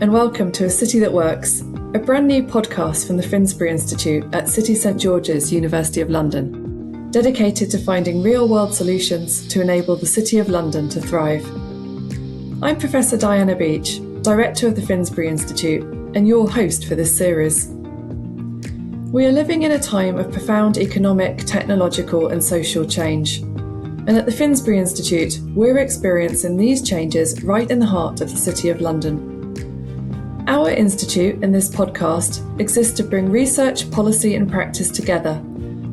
and welcome to A City That Works, a brand new podcast from the Finsbury Institute at City St George's, University of London, dedicated to finding real-world solutions to enable the City of London to thrive. I'm Professor Diana Beech, Director of the Finsbury Institute, and your host for this series. We are living in a time of profound economic, technological and social change. And at the Finsbury Institute, we're experiencing these changes right in the heart of the City of London. Our institute and this podcast exists to bring research, policy and practice together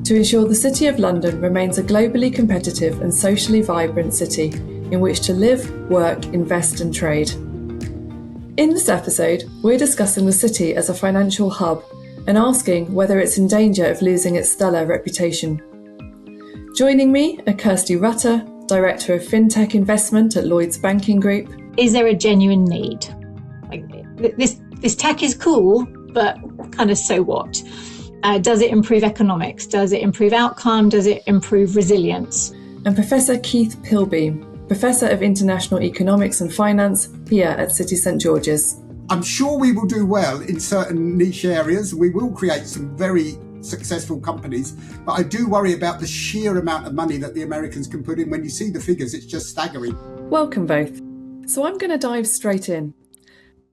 to ensure the City of London remains a globally competitive and socially vibrant city in which to live, work, invest and trade. In this episode, we're discussing the city as a financial hub and asking whether it's in danger of losing its stellar reputation. Joining me are Kirsty Rutter, Director of Fintech Investment at Lloyds Banking Group. Is there a genuine need? This tech is cool, but kind of so what? Does it improve economics? Does it improve outcome? Does it improve resilience? And Professor Keith Pilbeam, Professor of International Economics and Finance here at City St George's. I'm sure we will do well in certain niche areas. We will create some very successful companies, but I do worry about the sheer amount of money that the Americans can put in. When you see the figures, it's just staggering. Welcome both. So I'm going to dive straight in.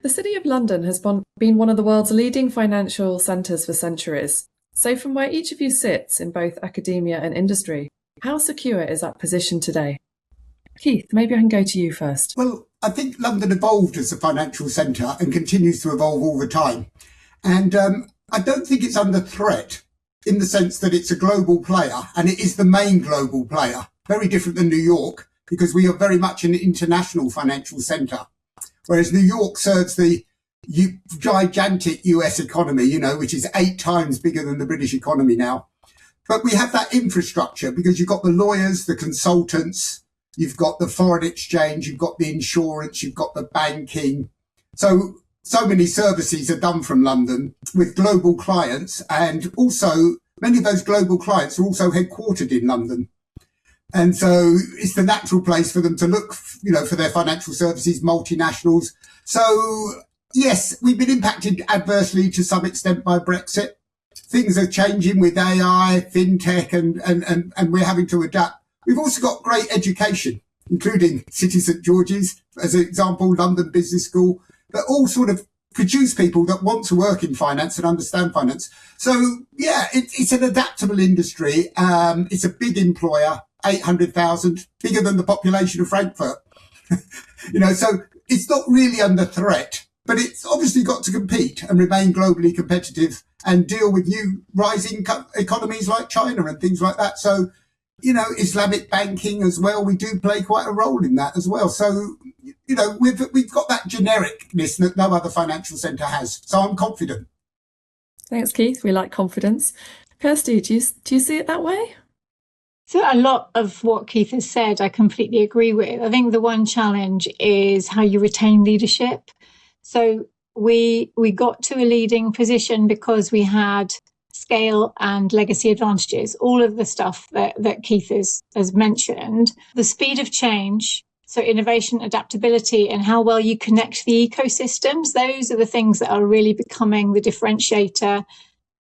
The City of London has been one of the world's leading financial centres for centuries. So from where each of you sits in both academia and industry, how secure is that position today? Keith, maybe I can go to you first. Well, I think London evolved as a financial centre and continues to evolve all the time. And I don't think it's under threat in the sense that it's a global player, and it is the main global player. Very different than New York, because we are very much an international financial centre. Whereas New York serves the gigantic US economy, which is 8 times bigger than the British economy now. But we have that infrastructure because you've got the lawyers, the consultants, you've got the foreign exchange, you've got the insurance, you've got the banking. So many services are done from London with global clients, and also many of those global clients are also headquartered in London. And so it's the natural place for them to look, for their financial services, multinationals. So yes, we've been impacted adversely to some extent by Brexit. Things are changing with AI, fintech, and we're having to adapt. We've also got great education, including City St George's, as an example, London Business School, that all sort of produce people that want to work in finance and understand finance. So, yeah, it's an adaptable industry. It's a big employer, 800,000, bigger than the population of Frankfurt. So it's not really under threat, but it's obviously got to compete and remain globally competitive and deal with new rising economies like China and things like that. So, Islamic banking as well, we do play quite a role in that as well. So, we've got that genericness that no other financial centre has. So I'm confident. Thanks, Keith. We like confidence. Kirsty, do you see it that way? So a lot of what Keith has said, I completely agree with. I think the one challenge is how you retain leadership. So we got to a leading position because we had scale and legacy advantages, all of the stuff that Keith has mentioned. The speed of change, so innovation, adaptability, and how well you connect the ecosystems, those are the things that are really becoming the differentiator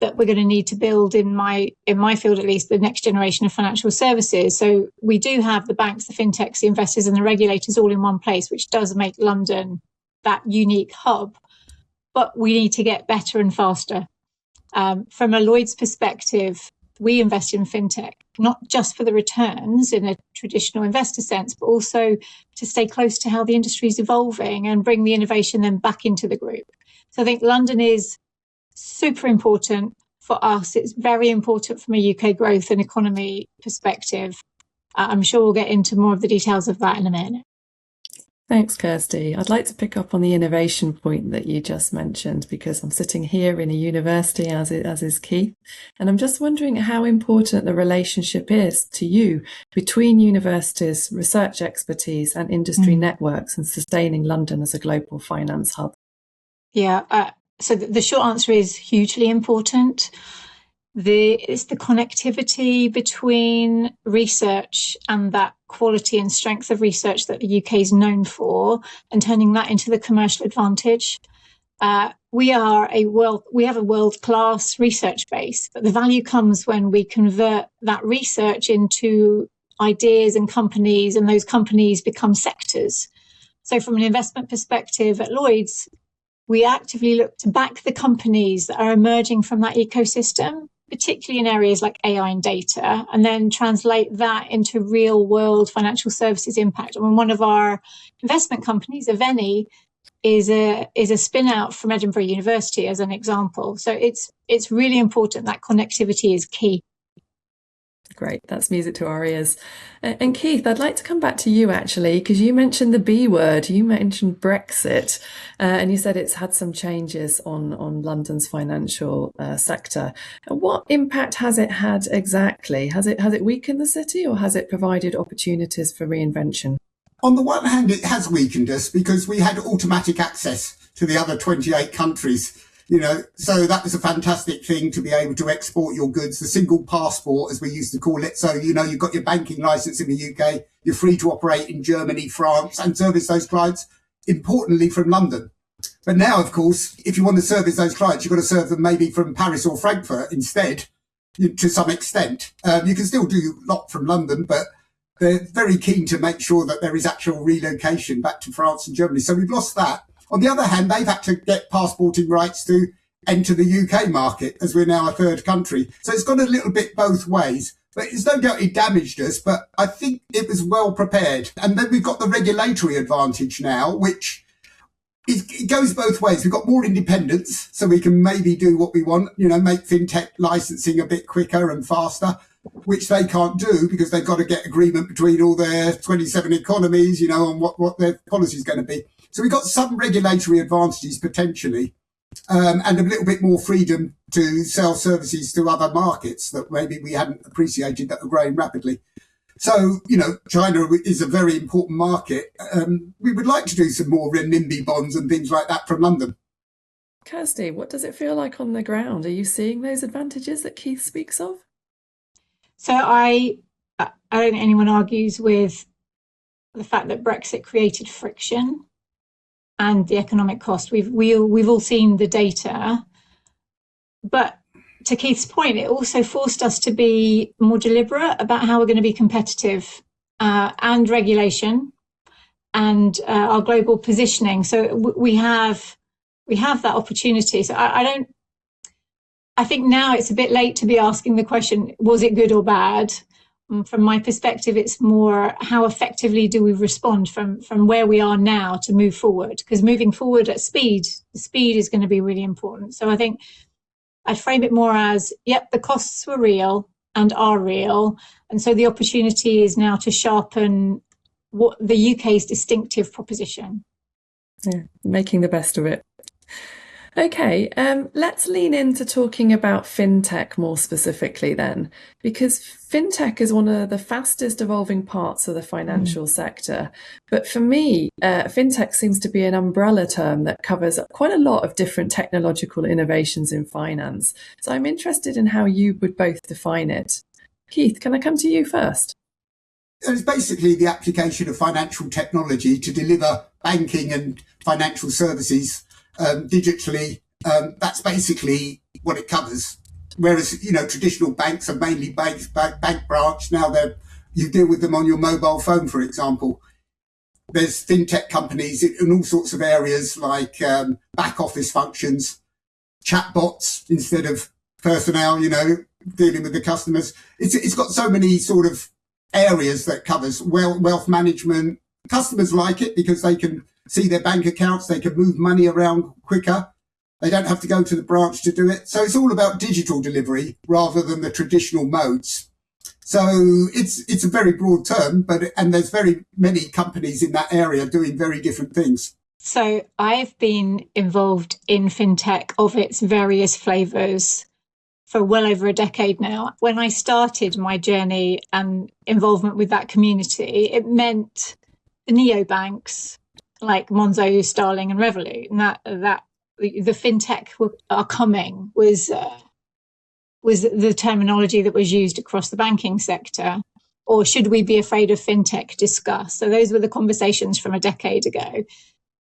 that we're going to need to build in my field, at least, the next generation of financial services. So we do have the banks, the fintechs, the investors and the regulators all in one place, which does make London that unique hub. But we need to get better and faster. From a Lloyds perspective, we invest in fintech, not just for the returns in a traditional investor sense, but also to stay close to how the industry is evolving and bring the innovation then back into the group. So I think London is super important for us. It's very important from a UK growth and economy perspective. I'm sure we'll get into more of the details of that in a minute. Thanks, Kirsty. I'd like to pick up on the innovation point that you just mentioned, because I'm sitting here in a university, as is Keith, and I'm just wondering how important the relationship is to you between universities, research expertise and industry networks and sustaining London as a global finance hub. Yeah, so the short answer is hugely important. It's the connectivity between research and that quality and strength of research that the UK is known for, and turning that into the commercial advantage. we have a world-class research base, but the value comes when we convert that research into ideas and companies, and those companies become sectors. So from an investment perspective at Lloyds, we actively look to back the companies that are emerging from that ecosystem, particularly in areas like AI and data, and then translate that into real world financial services impact. I mean, one of our investment companies, Aveni, is a spin out from Edinburgh University as an example. So it's really important that connectivity is key. Great, that's music to our ears. And Keith, I'd like to come back to you actually, because you mentioned the B word, you mentioned Brexit, and you said it's had some changes on London's financial sector. What impact has it had exactly? Has it weakened the city, or has it provided opportunities for reinvention? On the one hand, it has weakened us because we had automatic access to the other 28 countries. So that was a fantastic thing to be able to export your goods, the single passport, as we used to call it. So, you've got your banking license in the UK, you're free to operate in Germany, France, and service those clients, importantly, from London. But now, of course, if you want to service those clients, you've got to serve them maybe from Paris or Frankfurt instead, to some extent. You can still do a lot from London, but they're very keen to make sure that there is actual relocation back to France and Germany. So we've lost that. On the other hand, they've had to get passporting rights to enter the UK market, as we're now a third country. So it's gone a little bit both ways. But it's no doubt it damaged us, but I think it was well prepared. And then we've got the regulatory advantage now, which it goes both ways. We've got more independence, so we can maybe do what we want, make fintech licensing a bit quicker and faster, which they can't do because they've got to get agreement between all their 27 economies, on what their policy is going to be. So we've got some regulatory advantages potentially, and a little bit more freedom to sell services to other markets that maybe we hadn't appreciated that are growing rapidly. So, China is a very important market. We would like to do some more renminbi bonds and things like that from London. Kirsty, what does it feel like on the ground? Are you seeing those advantages that Keith speaks of? So I don't think anyone argues with the fact that Brexit created friction and the economic cost. We've all seen the data, but to Keith's point, it also forced us to be more deliberate about how we're going to be competitive, and regulation, and our global positioning. So we have that opportunity. So I think now it's a bit late to be asking the question, was it good or bad? From my perspective, it's more how effectively do we respond from where we are now to move forward? Because moving forward at speed, the speed is going to be really important. So I think I'd frame it more as, yep, the costs were real and are real. And so the opportunity is now to sharpen what the UK's distinctive proposition. Yeah, making the best of it. Okay, let's lean into talking about fintech more specifically then, because fintech is one of the fastest evolving parts of the financial sector. But for me, fintech seems to be an umbrella term that covers quite a lot of different technological innovations in finance. So I'm interested in how you would both define it. Keith, can I come to you first? It's basically the application of financial technology to deliver banking and financial services digitally. That's basically what it covers. Whereas, traditional banks are mainly bank branch. Now you deal with them on your mobile phone, for example. There's fintech companies in all sorts of areas like back office functions, chatbots instead of personnel, dealing with the customers. It's got so many sort of areas that covers wealth management. Customers like it because they can see their bank accounts, they can move money around quicker. They don't have to go to the branch to do it. So it's all about digital delivery rather than the traditional modes. So it's a very broad term, and there's very many companies in that area doing very different things. So I've been involved in fintech of its various flavors for well over a decade now. When I started my journey and involvement with that community, it meant the neobanks like Monzo, Starling and Revolut, and that the fintech are coming was the terminology that was used across the banking sector. Or should we be afraid of fintech? Discuss. So those were the conversations from a decade ago.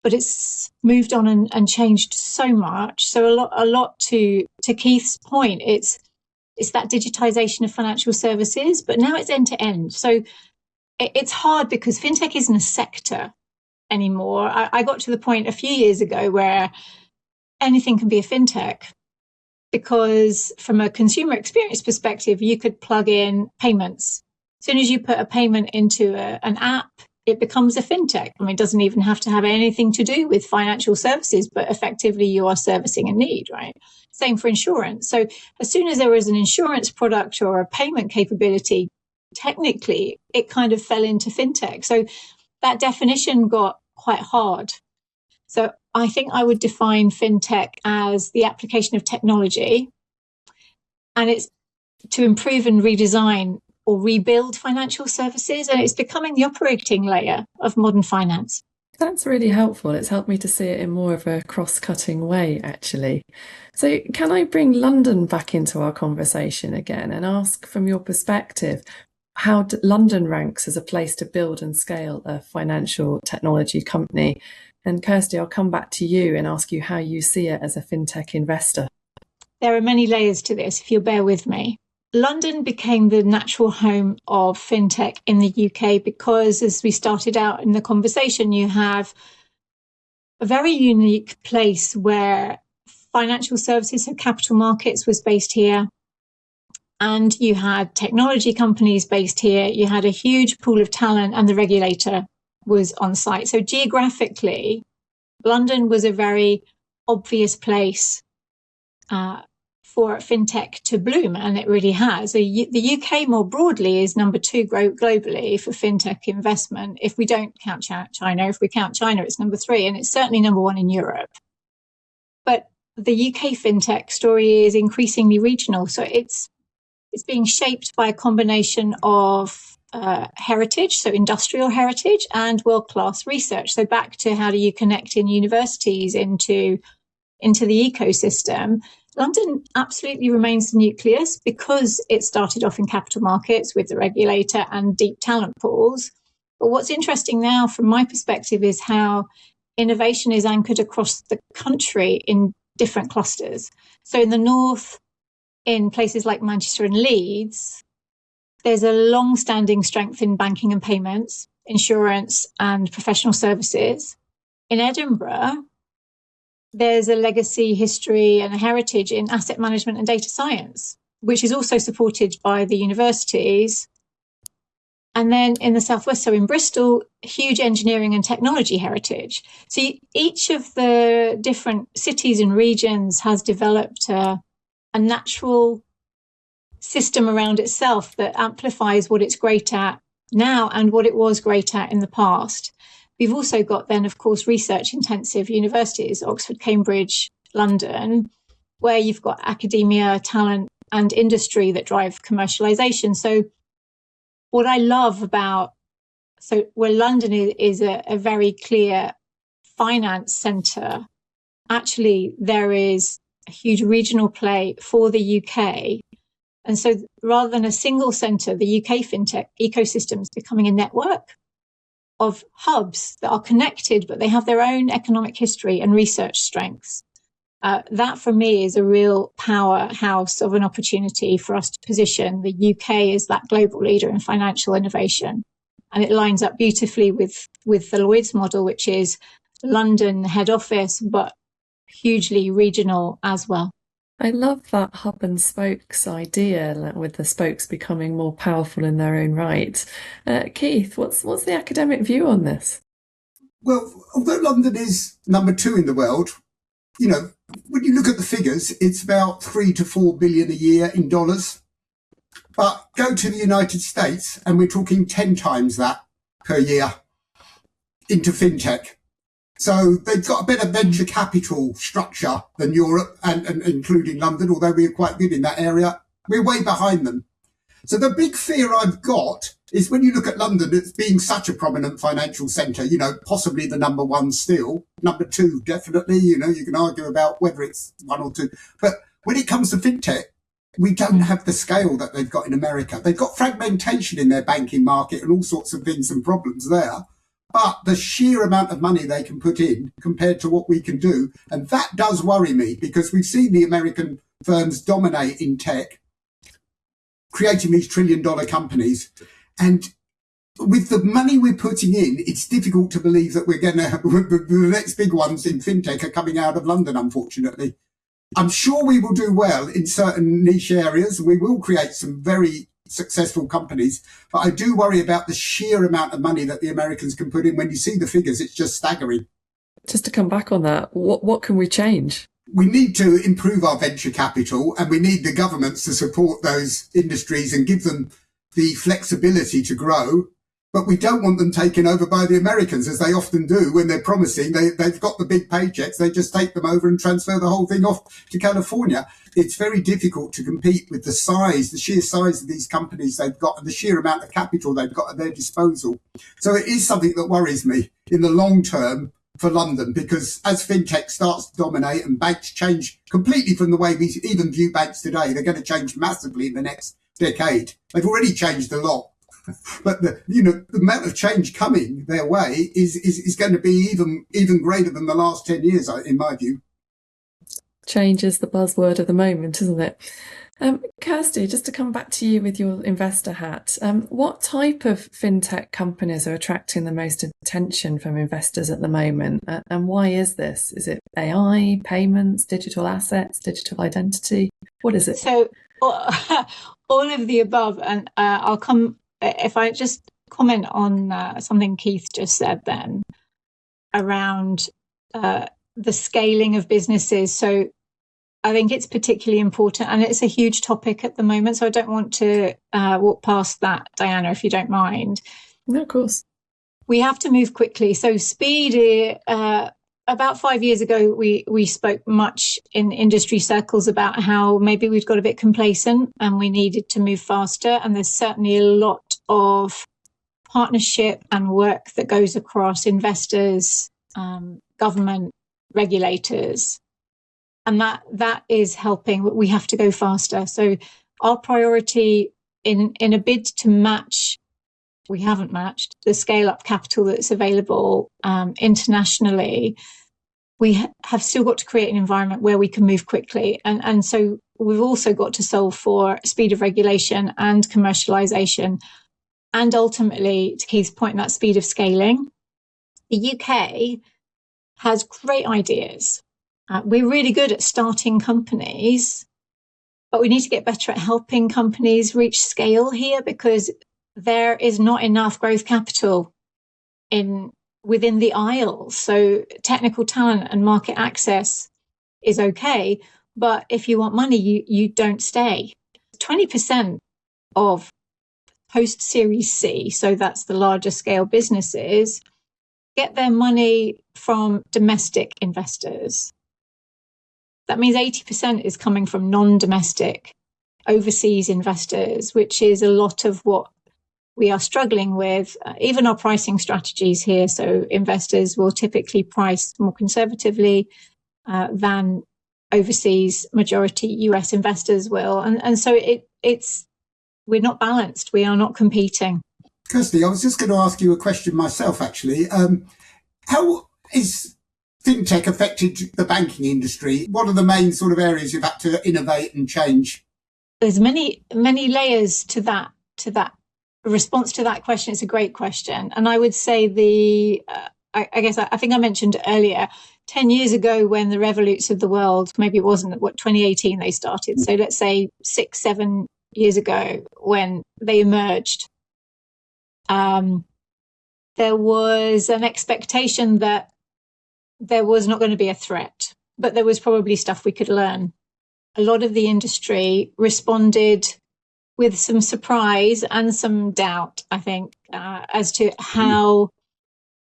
but it's moved on and changed so much. So a lot to Keith's point, it's that digitization of financial services, but now it's end to end. So it's hard because fintech isn't a sector anymore. I got to the point a few years ago where anything can be a fintech, because from a consumer experience perspective, you could plug in payments. As soon as you put a payment into an app, it becomes a fintech. I mean, it doesn't even have to have anything to do with financial services, but effectively you are servicing a need, right? Same for insurance. So as soon as there was an insurance product or a payment capability, technically it kind of fell into fintech. So that definition got quite hard. So I think I would define fintech as the application of technology, and it's to improve and redesign or rebuild financial services, and it's becoming the operating layer of modern finance. That's really helpful. It's helped me to see it in more of a cross-cutting way, actually. So can I bring London back into our conversation again and ask, from your perspective, how London ranks as a place to build and scale a financial technology company? And Kirsty, I'll come back to you and ask you how you see it as a fintech investor. There are many layers to this, if you'll bear with me. London became the natural home of fintech in the UK because, as we started out in the conversation, you have a very unique place where financial services, so capital markets, was based here. And you had technology companies based here. You had a huge pool of talent, and the regulator was on site. So geographically, London was a very obvious place for fintech to bloom, and it really has. The UK more broadly is number 2 globally for fintech investment. If we don't count China, if we count China, it's number 3, and it's certainly number 1 in Europe. But the UK fintech story is increasingly regional. So it's being shaped by a combination of heritage, so industrial heritage, and world-class research. So back to how do you connect in universities into the ecosystem. London absolutely remains the nucleus because it started off in capital markets with the regulator and deep talent pools. But what's interesting now from my perspective is how innovation is anchored across the country in different clusters. So in the north, in places like Manchester and Leeds, there's a long-standing strength in banking and payments, insurance and professional services. In Edinburgh, there's a legacy, history and a heritage in asset management and data science, which is also supported by the universities. And then in the southwest, so in Bristol, huge engineering and technology heritage. So each of the different cities and regions has developed a natural system around itself that amplifies what it's great at now and what it was great at in the past. We've also got then, of course, research-intensive universities, Oxford, Cambridge, London, where you've got academia, talent, and industry that drive commercialization. So what I love about, where London is a very clear finance centre, actually there is a huge regional play for the UK. And so rather than a single centre, the UK fintech ecosystem is becoming a network of hubs that are connected, but they have their own economic history and research strengths. That for me is a real powerhouse of an opportunity for us to position the UK as that global leader in financial innovation. And it lines up beautifully with the Lloyds model, which is London head office, but hugely regional as well. I love that hub and spokes idea, with the spokes becoming more powerful in their own right. Keith, what's the academic view on this? Well, although London is number 2 in the world, when you look at the figures, it's about 3 to 4 billion a year in dollars. But go to the United States and we're talking 10 times that per year into fintech. So they've got a better venture capital structure than Europe and including London, although we're quite good in that area. We're way behind them. So the big fear I've got is when you look at London, it's being such a prominent financial centre, possibly the number 1 still, number 2, definitely, you can argue about whether it's 1 or 2. But when it comes to fintech, we don't have the scale that they've got in America. They've got fragmentation in their banking market and all sorts of things and problems there. but the sheer amount of money they can put in compared to what we can do. And that does worry me, because we've seen the American firms dominate in tech, creating these trillion-dollar companies. And with the money we're putting in, it's difficult to believe that we're going to, the next big ones in fintech are coming out of London, unfortunately. I'm sure we will do well in certain niche areas. We will create some very successful companies, but I do worry about the sheer amount of money that the Americans can put in. When you see the figures, it's just staggering. Just to come back on that, what can we change? We need to improve our venture capital, and we need the governments to support those industries and give them the flexibility to grow. But we don't want them taken over by the Americans, as they often do when they're promising. They've got the big paychecks. They just take them over and transfer the whole thing off to California. It's very difficult to compete with the sheer size of these companies they've got and the sheer amount of capital they've got at their disposal. So it is something that worries me in the long term for London, because as fintech starts to dominate and banks change completely from the way we even view banks today, they're going to change massively in the next decade. They've already changed a lot. But the amount of change coming their way is going to be even greater than the last 10 years, in my view. Change is the buzzword of the moment, isn't it? Kirsty, just to come back to you with your investor hat, what type of fintech companies are attracting the most attention from investors at the moment? And why is this? Is it AI, payments, digital assets, digital identity? What is it? So all of the above. And I'll come, if I just comment on something Keith just said then around the scaling of businesses. So I think it's particularly important, and it's a huge topic at the moment. So I don't want to walk past that, Diana, if you don't mind. No, of course. We have to move quickly. So speed, about 5 years ago, we spoke much in industry circles about how maybe we'd got a bit complacent and we needed to move faster. And there's certainly a lot of partnership and work that goes across investors, government, regulators. And that is helping. We have to go faster. So our priority in a bid to match, we haven't matched the scale up capital that's available internationally. We have still got to create an environment where we can move quickly. And so we've also got to solve for speed of regulation and commercialization. And ultimately, to Keith's point, that speed of scaling. The UK has great ideas. We're really good at starting companies, but we need to get better at helping companies reach scale here, because there is not enough growth capital within the aisles. So technical talent and market access is okay, but if you want money, you don't stay. 20% of post-Series C, so that's the larger scale businesses, get their money from domestic investors. That means 80% is coming from non-domestic overseas investors, which is a lot of what we are struggling with. Even our pricing strategies here. So investors will typically price more conservatively than overseas majority US investors will. And so we're not balanced. We are not competing. Kirsty, I was just going to ask you a question myself, actually. How is fintech affected the banking industry? What are the main sort of areas you've had to innovate and change? There's many layers to that response to that question. It's a great question. And I would say I think I mentioned earlier, 10 years ago when the Revoluts of the world, maybe it wasn't 2018 they started. So let's say 6-7 years ago when they emerged, there was an expectation that there was not going to be a threat, but there was probably stuff we could learn. A lot of the industry responded with some surprise and some doubt, I think, as to how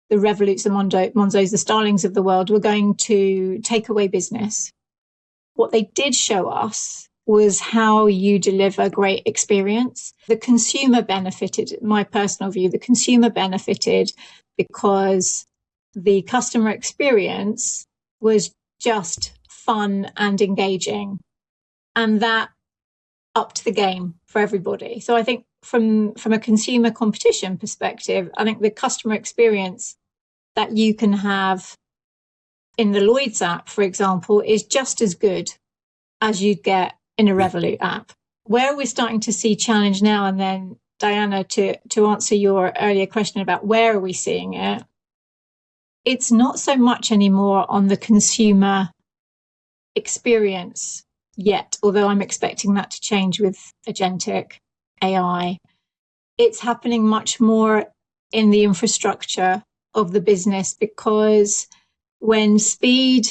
the Revoluts, the Monzos, the Starlings of the world were going to take away business. What they did show us was how you deliver great experience. The consumer benefited, my personal view, the consumer benefited because the customer experience was just fun and engaging. And that upped the game for everybody. So I think from a consumer competition perspective, I think the customer experience that you can have in the Lloyds app, for example, is just as good as you'd get in a Revolut app. Where we're starting to see challenge now, and then Diana, to answer your earlier question about where are we seeing it, it's not so much anymore on the consumer experience yet, although I'm expecting that to change with agentic AI. It's happening much more in the infrastructure of the business, because when speed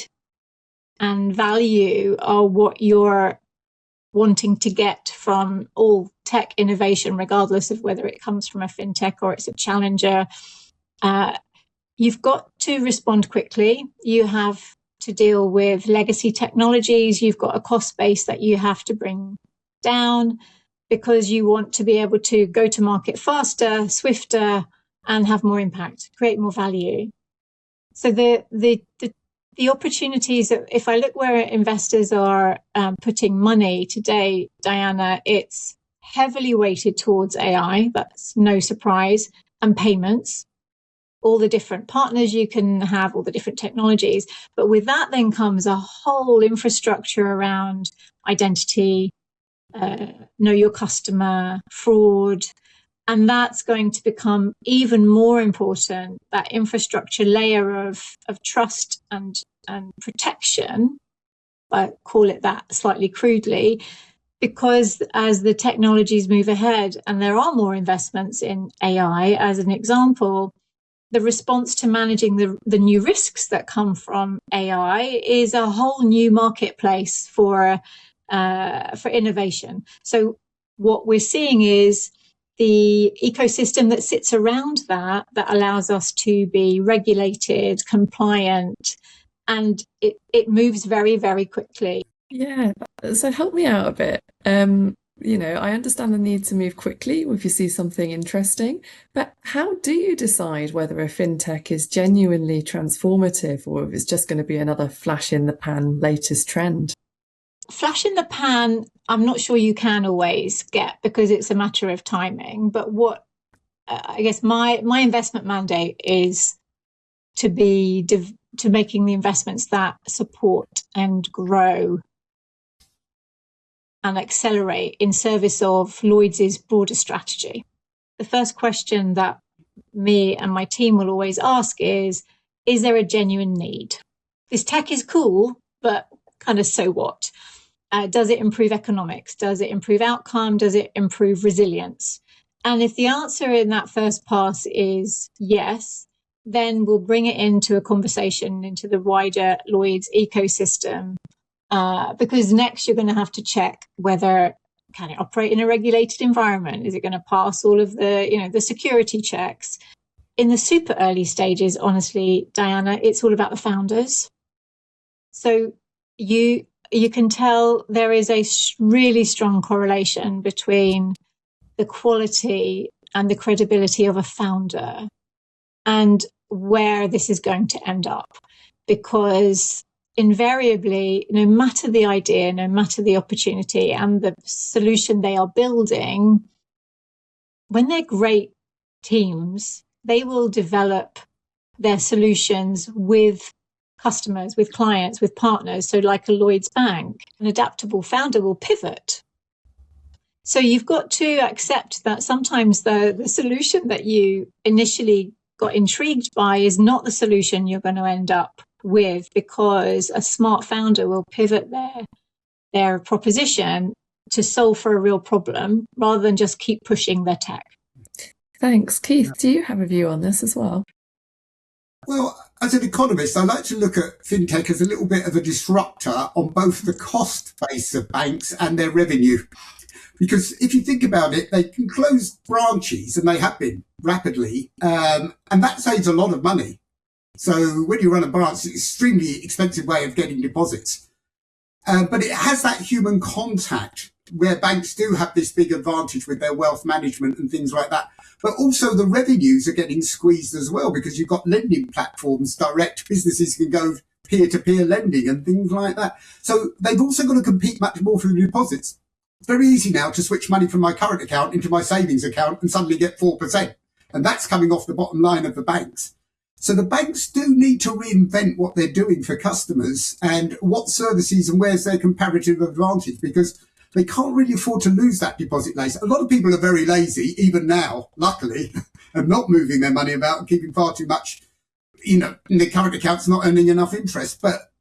and value are what you're wanting to get from all tech innovation, regardless of whether it comes from a fintech or it's a challenger, you've got to respond quickly. You have to deal with legacy technologies. You've got a cost base that you have to bring down, because you want to be able to go to market faster, swifter, and have more impact, create more value. So the opportunities, if I look where investors are putting money today, Diana, it's heavily weighted towards AI. That's no surprise. And payments, all the different partners you can have, all the different technologies. But with that then comes a whole infrastructure around identity, know your customer, fraud. And that's going to become even more important, that infrastructure layer of trust and protection, I call it that slightly crudely, because as the technologies move ahead and there are more investments in AI, as an example, the response to managing the new risks that come from AI is a whole new marketplace for innovation. So what we're seeing is the ecosystem that sits around that allows us to be regulated, compliant, and it moves very, very quickly. Yeah, so help me out a bit. I understand the need to move quickly if you see something interesting, but how do you decide whether a fintech is genuinely transformative or if it's just going to be another flash in the pan latest trend? Flash in the pan, I'm not sure you can always get, because it's a matter of timing. But what I guess my investment mandate is to making the investments that support and grow and accelerate in service of Lloyds' broader strategy. The first question that me and my team will always ask is there a genuine need? This tech is cool, but kind of so what? Does it improve economics? Does it improve outcome? Does it improve resilience? And if the answer in that first pass is yes, then we'll bring it into a conversation into the wider Lloyds ecosystem, because next you're going to have to check whether can it operate in a regulated environment? Is it going to pass all of the security checks? In the super early stages, honestly, Diana, it's all about the founders. So you can tell there is a really strong correlation between the quality and the credibility of a founder and where this is going to end up. Because invariably, no matter the idea, no matter the opportunity and the solution they are building, when they're great teams, they will develop their solutions with customers, with clients, with partners. So like a Lloyds Bank, an adaptable founder will pivot. So you've got to accept that sometimes the solution that you initially got intrigued by is not the solution you're going to end up with, because a smart founder will pivot their proposition to solve for a real problem rather than just keep pushing their tech. Thanks. Keith, do you have a view on this as well? Well, as an economist, I like to look at fintech as a little bit of a disruptor on both the cost base of banks and their revenue. Because if you think about it, they can close branches, and they have been rapidly, and that saves a lot of money. So when you run a branch, it's an extremely expensive way of getting deposits. But it has that human contact where banks do have this big advantage with their wealth management and things like that. But also the revenues are getting squeezed as well, because you've got lending platforms, direct businesses can go peer-to-peer lending and things like that. So they've also got to compete much more for the deposits. It's very easy now to switch money from my current account into my savings account and suddenly get 4%. And that's coming off the bottom line of the banks. So the banks do need to reinvent what they're doing for customers and what services and where's their comparative advantage, because they can't really afford to lose that deposit base. A lot of people are very lazy, even now, luckily, and not moving their money about and keeping far too much, in the current accounts, not earning enough interest. But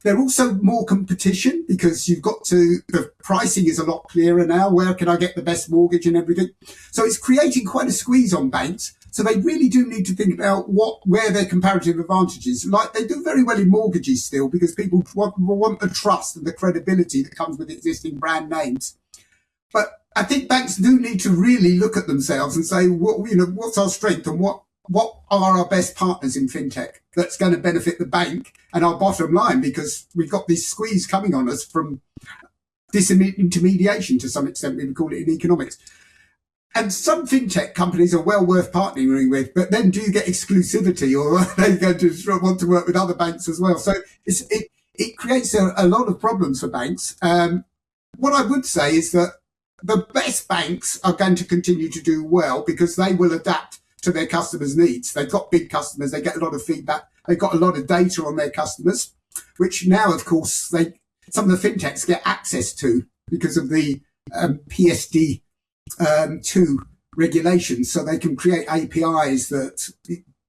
there's also more competition because the pricing is a lot clearer now. Where can I get the best mortgage and everything? So it's creating quite a squeeze on banks. So they really do need to think about where their comparative advantage is. Like they do very well in mortgages still because people want the trust and the credibility that comes with existing brand names. But I think banks do need to really look at themselves and say, what's our strength and what are our best partners in fintech that's going to benefit the bank and our bottom line, because we've got this squeeze coming on us from disintermediation to some extent, we would call it in economics. And some fintech companies are well worth partnering with, but then do you get exclusivity, or are they going to want to work with other banks as well? So it creates a lot of problems for banks. What I would say is that the best banks are going to continue to do well because they will adapt to their customers' needs. They've got big customers. They get a lot of feedback. They've got a lot of data on their customers, which now, of course, some of the fintechs get access to because of the PSD 2 regulations, so they can create APIs that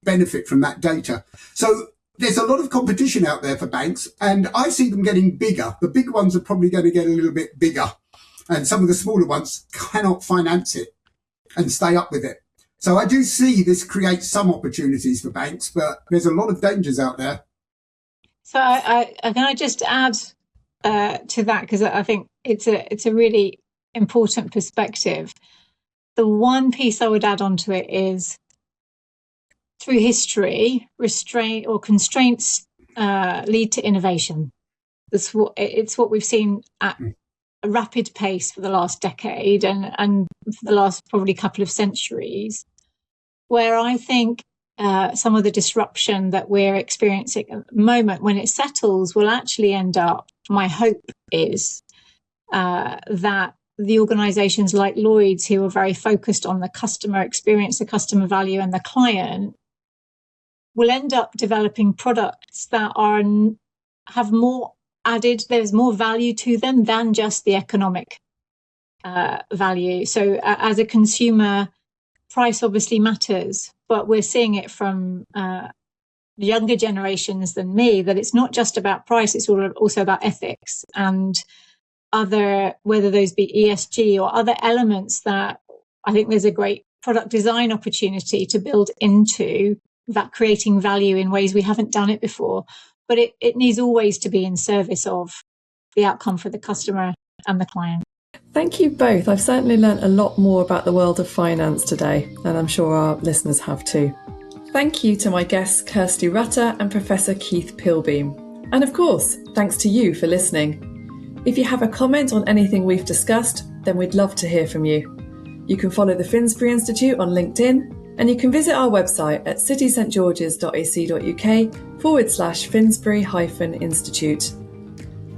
benefit from that data. So there's a lot of competition out there for banks, and I see them getting bigger. The big ones are probably going to get a little bit bigger, and some of the smaller ones cannot finance it and stay up with it. So I do see this creates some opportunities for banks, but there's a lot of dangers out there. So can I just add to that, because I think it's a really important perspective. The one piece I would add onto it is, through history, restraint or constraints lead to innovation. It's what we've seen at a rapid pace for the last decade and for the last probably couple of centuries, where I think some of the disruption that we're experiencing at the moment, when it settles, will actually end up, my hope is that the organisations like Lloyds, who are very focused on the customer experience, the customer value and the client, will end up developing products that have more added, there's more value to them than just the economic value. So as a consumer, price obviously matters, but we're seeing it from younger generations than me, that it's not just about price, it's also about ethics and other, whether those be ESG or other elements, that I think there's a great product design opportunity to build into that, creating value in ways we haven't done it before. But it needs always to be in service of the outcome for the customer and the client. Thank you both. I've certainly learnt a lot more about the world of finance today, and I'm sure our listeners have too. Thank you to my guests Kirsty Rutter and Professor Keith Pilbeam. And of course, thanks to you for listening. If you have a comment on anything we've discussed, then we'd love to hear from you. You can follow the Finsbury Institute on LinkedIn, and you can visit our website at citystgeorges.ac.uk/Finsbury-Institute.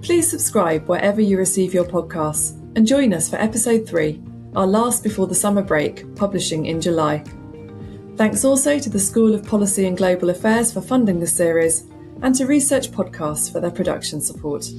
Please subscribe wherever you receive your podcasts and join us for episode 3, our last before the summer break, publishing in July. Thanks also to the School of Policy and Global Affairs for funding this series, and to Research Podcasts for their production support.